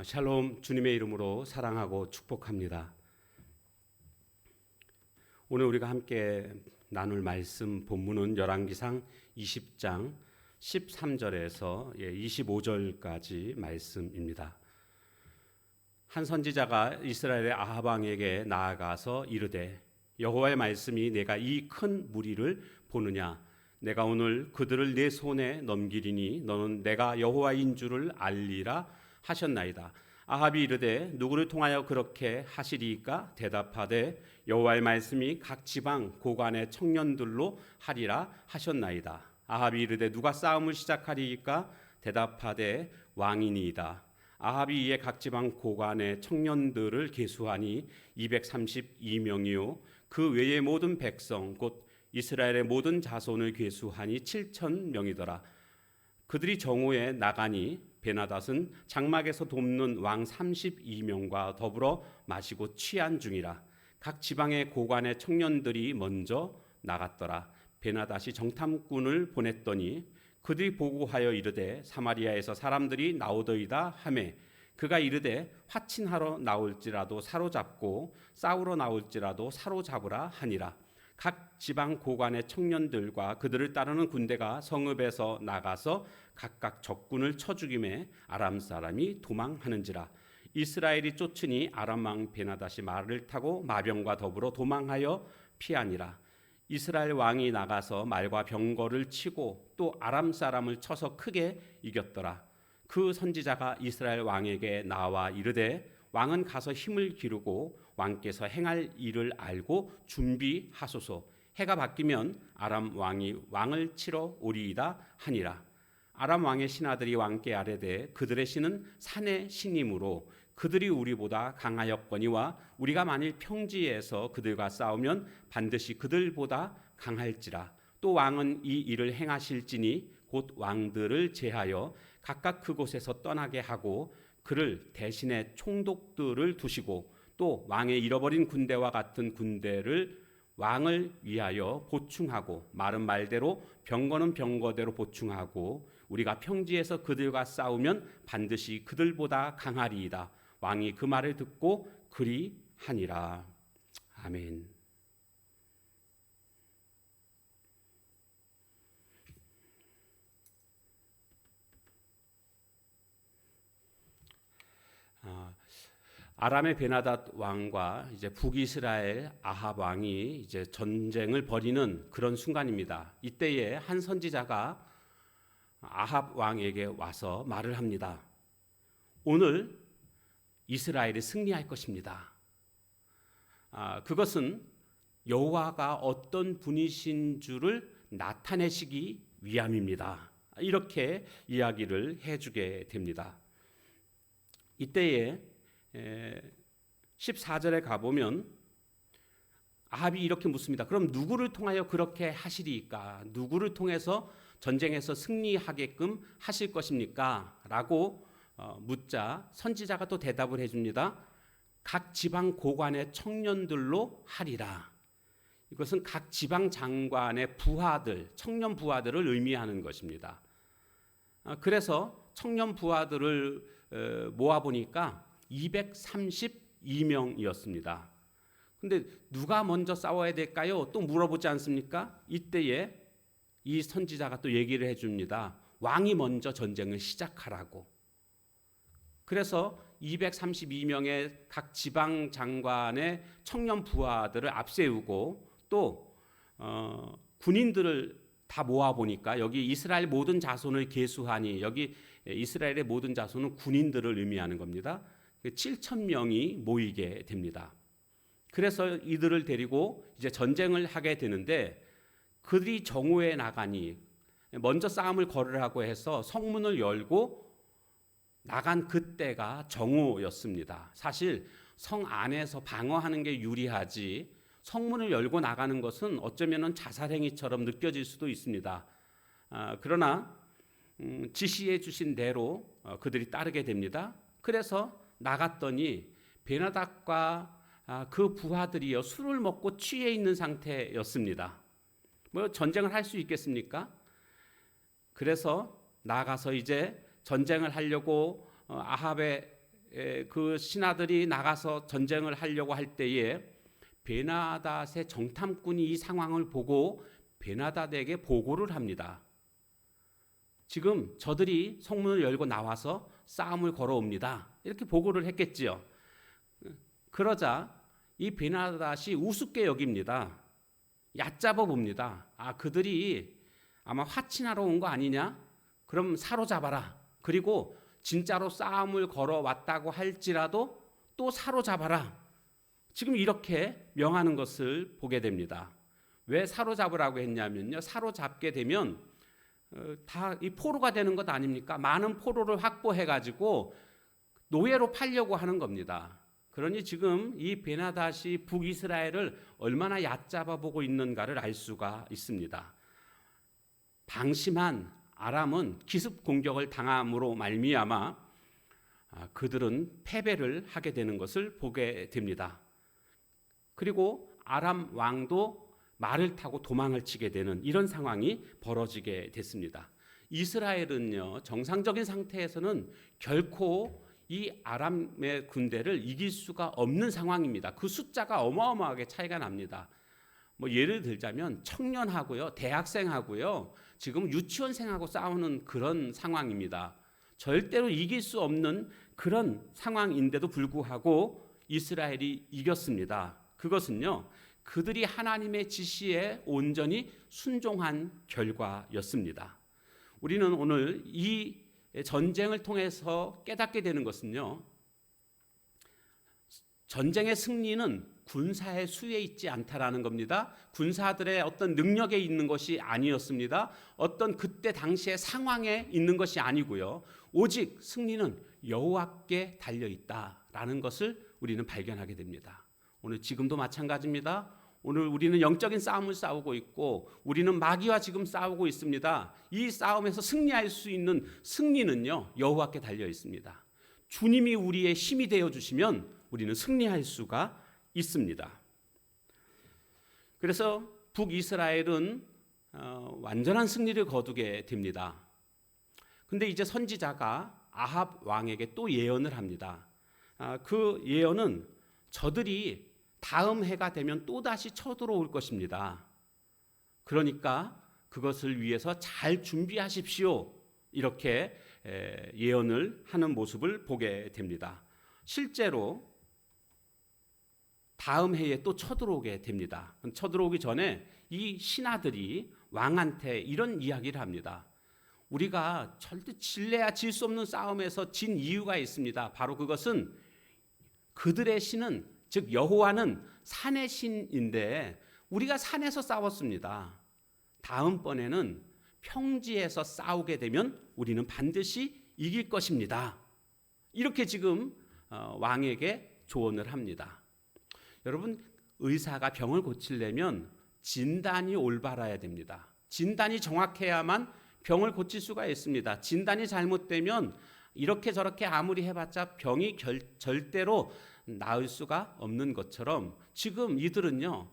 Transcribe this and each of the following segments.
샬롬, 주님의 이름으로 사랑하고 축복합니다. 오늘 우리가 함께 나눌 말씀 본문은 열왕기상 20장 13절에서 25절까지 말씀입니다. 한 선지자가 이스라엘의 아합 왕에게 나아가서 이르되 여호와의 말씀이 내가 이 큰 무리를 보느냐, 내가 오늘 그들을 내 손에 넘기리니 너는 내가 여호와인 줄을 알리라 하셨나이다. 아합이 이르되 누구를 통하여 그렇게 하시리이까? 대답하되 여호와의 말씀이 각 지방 고관의 청년들로 하리라 하셨나이다. 아합이 이르되 누가 싸움을 시작하리이까? 대답하되 왕이니이다. 아합이 이에 각 지방 고관의 청년들을 계수하니 232명이요 그 외의 모든 백성 곧 이스라엘의 모든 자손을 계수하니 7,000명이더라. 그들이 정오에 나가니 베나닷은 장막에서 돕는 왕 32명과 더불어 마시고 취한 중이라. 각 지방의 고관의 청년들이 먼저 나갔더라. 베나닷이 정탐꾼을 보냈더니 그들이 보고하여 이르되 사마리아에서 사람들이 나오더이다 하매 그가 이르되 화친하러 나올지라도 사로잡고 싸우러 나올지라도 사로잡으라 하니라. 각 지방 고관의 청년들과 그들을 따르는 군대가 성읍에서 나가서 각각 적군을 쳐 죽임에 아람 사람이 도망하는지라. 이스라엘이 쫓으니 아람 왕 베나닷이 말을 타고 마병과 더불어 도망하여 피하니라. 이스라엘 왕이 나가서 말과 병거를 치고 또 아람 사람을 쳐서 크게 이겼더라. 그 선지자가 이스라엘 왕에게 나와 이르되 왕은 가서 힘을 기르고 왕께서 행할 일을 알고 준비하소서. 해가 바뀌면 아람 왕이 왕을 치러 오리이다 하니라. 아람 왕의 신하들이 왕께 아뢰되 그들의 신은 산의 신이므로 그들이 우리보다 강하였거니와 우리가 만일 평지에서 그들과 싸우면 반드시 그들보다 강할지라. 또 왕은 이 일을 행하실지니 곧 왕들을 제하여 각각 그곳에서 떠나게 하고 그를 대신에 총독들을 두시고 또 왕의 잃어버린 군대와 같은 군대를 왕을 위하여 보충하고 말은 말대로 병거는 병거대로 보충하고 우리가 평지에서 그들과 싸우면 반드시 그들보다 강하리이다. 왕이 그 말을 듣고 그리하니라. 아멘. 아람의 베나닷 왕과 이제 북이스라엘 아합 왕이 이제 전쟁을 벌이는 그런 순간입니다. 이때에 한 선지자가 아합 왕에게 와서 말을 합니다. 오늘 이스라엘이 승리할 것입니다. 그것은 여호와가 어떤 분이신 줄을 나타내시기 위함입니다. 이렇게 이야기를 해주게 됩니다. 이때에 14절에 가보면 아합이 이렇게 묻습니다. 그럼 누구를 통하여 그렇게 하시리까? 누구를 통해서 전쟁에서 승리하게끔 하실 것입니까? 라고 묻자 선지자가 또 대답을 해줍니다. 각 지방 고관의 청년들로 하리라. 이것은 각 지방 장관의 부하들, 청년 부하들을 의미하는 것입니다. 그래서 청년 부하들을 모아보니까 232명이었습니다. 근데 누가 먼저 싸워야 될까요? 또 물어보지 않습니까? 이때에 이 선지자가 또 얘기를 해줍니다. 왕이 먼저 전쟁을 시작하라고. 그래서 232명의 각 지방 장관의 청년 부하들을 앞세우고 또 군인들을 다 모아보니까 여기 이스라엘 모든 자손을 계수하니 여기 이스라엘의 모든 자손은 군인들을 의미하는 겁니다. 7,000명이 모이게 됩니다. 그래서 이들을 데리고 이제 전쟁을 하게 되는데 그들이 정오에 나가니 먼저 싸움을 걸으라고 해서 성문을 열고 나간 그때가 정오였습니다. 사실 성 안에서 방어하는 게 유리하지 성문을 열고 나가는 것은 어쩌면 자살행위처럼 느껴질 수도 있습니다. 그러나 지시해 주신 대로 그들이 따르게 됩니다. 그래서 나갔더니 베나닷과 그 부하들이요 술을 먹고 취해 있는 상태였습니다. 뭐 전쟁을 할 수 있겠습니까? 그래서 나가서 이제 전쟁을 하려고 아합의 그 신하들이 나가서 전쟁을 하려고 할 때에 베나닷의 정탐꾼이 이 상황을 보고 베나닷에게 보고를 합니다. 지금 저들이 성문을 열고 나와서 싸움을 걸어옵니다. 이렇게 보고를 했겠지요. 그러자 이 베나닷이 우습게 여깁니다. 얕잡아 봅니다. 그들이 아마 화친하러 온 거 아니냐? 그럼 사로잡아라. 그리고 진짜로 싸움을 걸어왔다고 할지라도 또 사로잡아라. 지금 이렇게 명하는 것을 보게 됩니다. 왜 사로잡으라고 했냐면요, 사로잡게 되면 다 이 포로가 되는 것 아닙니까? 많은 포로를 확보해가지고 노예로 팔려고 하는 겁니다. 그러니 지금 이 베나닷이 북이스라엘을 얼마나 얕잡아 보고 있는가를 알 수가 있습니다. 방심한 아람은 기습 공격을 당함으로 말미암아 그들은 패배를 하게 되는 것을 보게 됩니다. 그리고 아람 왕도 말을 타고 도망을 치게 되는 이런 상황이 벌어지게 됐습니다. 이스라엘은요, 정상적인 상태에서는 결코 이 아람의 군대를 이길 수가 없는 상황입니다. 그 숫자가 어마어마하게 차이가 납니다. 예를 들자면 청년하고요, 대학생하고요, 지금 유치원생하고 싸우는 그런 상황입니다. 절대로 이길 수 없는 그런 상황인데도 불구하고 이스라엘이 이겼습니다. 그것은요, 그들이 하나님의 지시에 온전히 순종한 결과였습니다. 우리는 오늘 이 전쟁을 통해서 깨닫게 되는 것은요, 전쟁의 승리는 군사의 수에 있지 않다라는 겁니다. 군사들의 어떤 능력에 있는 것이 아니었습니다. 어떤 그때 당시의 상황에 있는 것이 아니고요, 오직 승리는 여호와께 달려 있다라는 것을 우리는 발견하게 됩니다. 오늘 지금도 마찬가지입니다. 오늘 우리는 영적인 싸움을 싸우고 있고 우리는 마귀와 지금 싸우고 있습니다. 이 싸움에서 승리할 수 있는 승리는요, 여호와께 달려 있습니다. 주님이 우리의 힘이 되어 주시면 우리는 승리할 수가 있습니다. 그래서 북이스라엘은 완전한 승리를 거두게 됩니다. 근데 이제 선지자가 아합 왕에게 또 예언을 합니다. 그 예언은 저들이 다음 해가 되면 또다시 쳐들어올 것입니다. 그러니까 그것을 위해서 잘 준비하십시오. 이렇게 예언을 하는 모습을 보게 됩니다. 실제로 다음 해에 또 쳐들어오게 됩니다. 쳐들어오기 전에 이 신하들이 왕한테 이런 이야기를 합니다. 우리가 절대 질래야 질 수 없는 싸움에서 진 이유가 있습니다. 바로 그것은 그들의 신은, 즉 여호와는 산의 신인데 우리가 산에서 싸웠습니다. 다음번에는 평지에서 싸우게 되면 우리는 반드시 이길 것입니다. 이렇게 지금 왕에게 조언을 합니다. 여러분, 의사가 병을 고치려면 진단이 올바라야 됩니다. 진단이 정확해야만 병을 고칠 수가 있습니다. 진단이 잘못되면 이렇게 저렇게 아무리 해봤자 병이 절대로 나을 수가 없는 것처럼 지금 이들은요,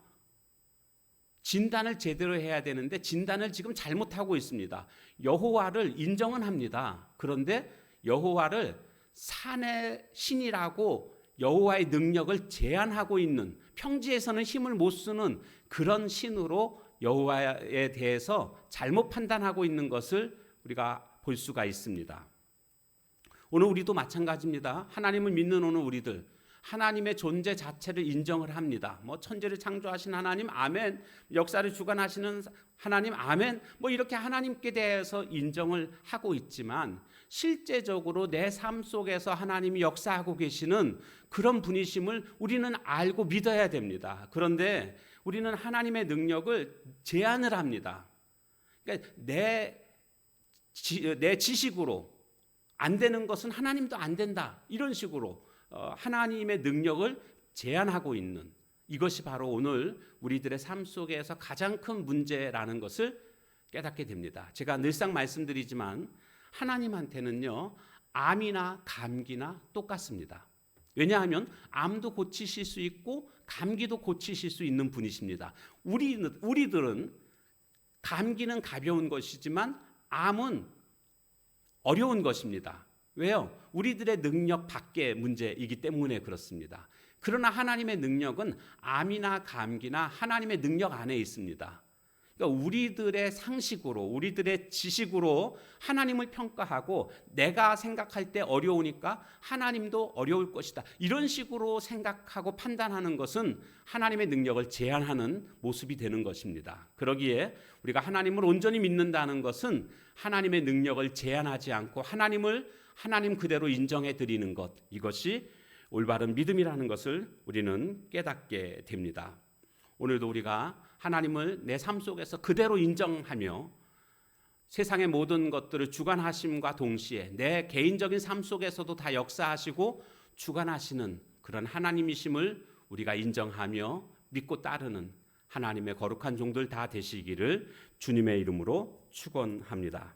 진단을 제대로 해야 되는데 진단을 지금 잘못하고 있습니다. 여호와를 인정은 합니다. 그런데 여호와를 산의 신이라고 여호와의 능력을 제한하고 있는, 평지에서는 힘을 못 쓰는 그런 신으로 여호와에 대해서 잘못 판단하고 있는 것을 우리가 볼 수가 있습니다. 오늘 우리도 마찬가지입니다. 하나님을 믿는 오늘 우리들, 하나님의 존재 자체를 인정을 합니다. 천지를 창조하신 하나님, 아멘. 역사를 주관하시는 하나님, 아멘. 이렇게 하나님께 대해서 인정을 하고 있지만 실제적으로 내 삶 속에서 하나님이 역사하고 계시는 그런 분이심을 우리는 알고 믿어야 됩니다. 그런데 우리는 하나님의 능력을 제한을 합니다. 그러니까 내 지식으로 안 되는 것은 하나님도 안 된다, 이런 식으로 하나님의 능력을 제한하고 있는, 이것이 바로 오늘 우리들의 삶 속에서 가장 큰 문제라는 것을 깨닫게 됩니다. 제가 늘상 말씀드리지만 하나님한테는요, 암이나 감기나 똑같습니다. 왜냐하면 암도 고치실 수 있고 감기도 고치실 수 있는 분이십니다. 우리들은 감기는 가벼운 것이지만 암은 어려운 것입니다. 왜요? 우리들의 능력 밖의 문제이기 때문에 그렇습니다. 그러나 하나님의 능력은 암이나 감기나 하나님의 능력 안에 있습니다. 그러니까 우리들의 상식으로, 우리들의 지식으로 하나님을 평가하고 내가 생각할 때 어려우니까 하나님도 어려울 것이다, 이런 식으로 생각하고 판단하는 것은 하나님의 능력을 제한하는 모습이 되는 것입니다. 그러기에 우리가 하나님을 온전히 믿는다는 것은 하나님의 능력을 제한하지 않고 하나님을 하나님 그대로 인정해 드리는 것, 이것이 올바른 믿음이라는 것을 우리는 깨닫게 됩니다. 오늘도 우리가 하나님을 내 삶 속에서 그대로 인정하며 세상의 모든 것들을 주관하심과 동시에 내 개인적인 삶 속에서도 다 역사하시고 주관하시는 그런 하나님이심을 우리가 인정하며 믿고 따르는 하나님의 거룩한 종들 다 되시기를 주님의 이름으로 축원합니다.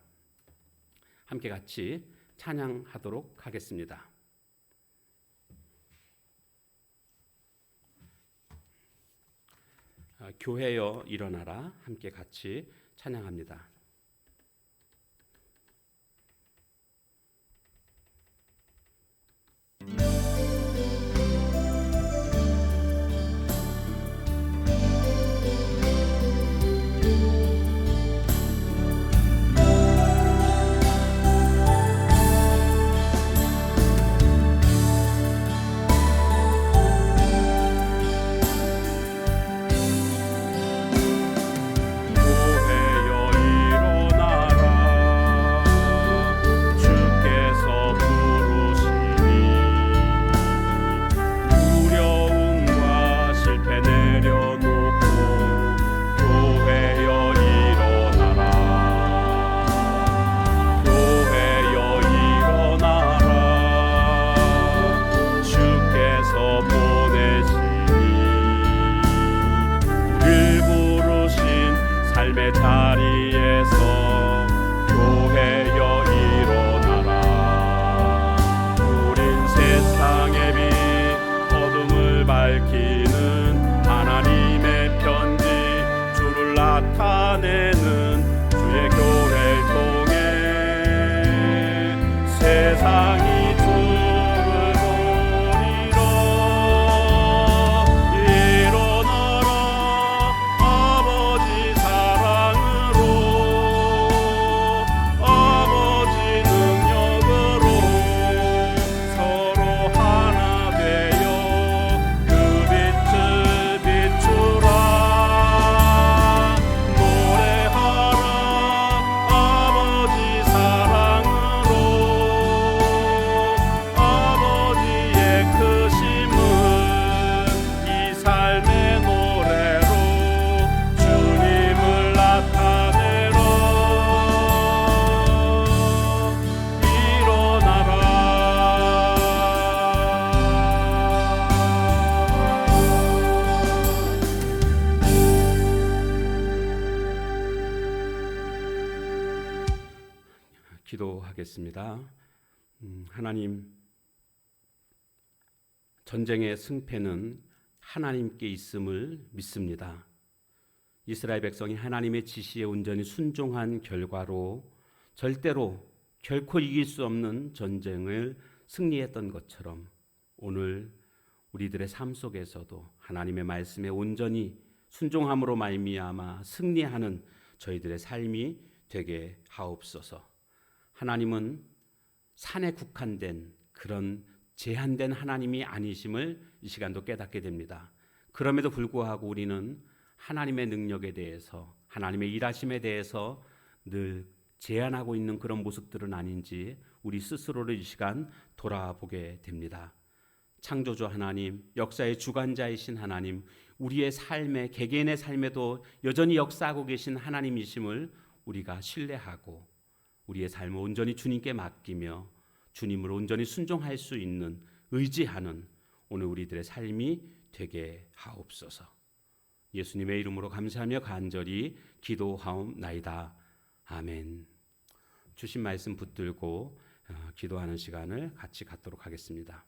함께 같이 찬양하도록 하겠습니다. 교회여 일어나라, 함께 같이 찬양합니다. 기도하겠습니다. 하나님, 전쟁의 승패는 하나님께 있음을 믿습니다. 이스라엘 백성이 하나님의 지시에 온전히 순종한 결과로 절대로 결코 이길 수 없는 전쟁을 승리했던 것처럼 오늘 우리들의 삶 속에서도 하나님의 말씀에 온전히 순종함으로 말미암아 승리하는 저희들의 삶이 되게 하옵소서. 하나님은 산에 국한된 그런 제한된 하나님이 아니심을 이 시간도 깨닫게 됩니다. 그럼에도 불구하고 우리는 하나님의 능력에 대해서, 하나님의 일하심에 대해서 늘 제한하고 있는 그런 모습들은 아닌지 우리 스스로를 이 시간 돌아보게 됩니다. 창조주 하나님, 역사의 주관자이신 하나님, 우리의 삶에, 개개인의 삶에도 여전히 역사하고 계신 하나님이심을 우리가 신뢰하고 우리의 삶을 온전히 주님께 맡기며 주님을 온전히 순종할 수 있는, 의지하는 오늘 우리들의 삶이 되게 하옵소서. 예수님의 이름으로 감사하며 간절히 기도하옵나이다. 아멘. 주신 말씀 붙들고 기도하는 시간을 같이 갖도록 하겠습니다.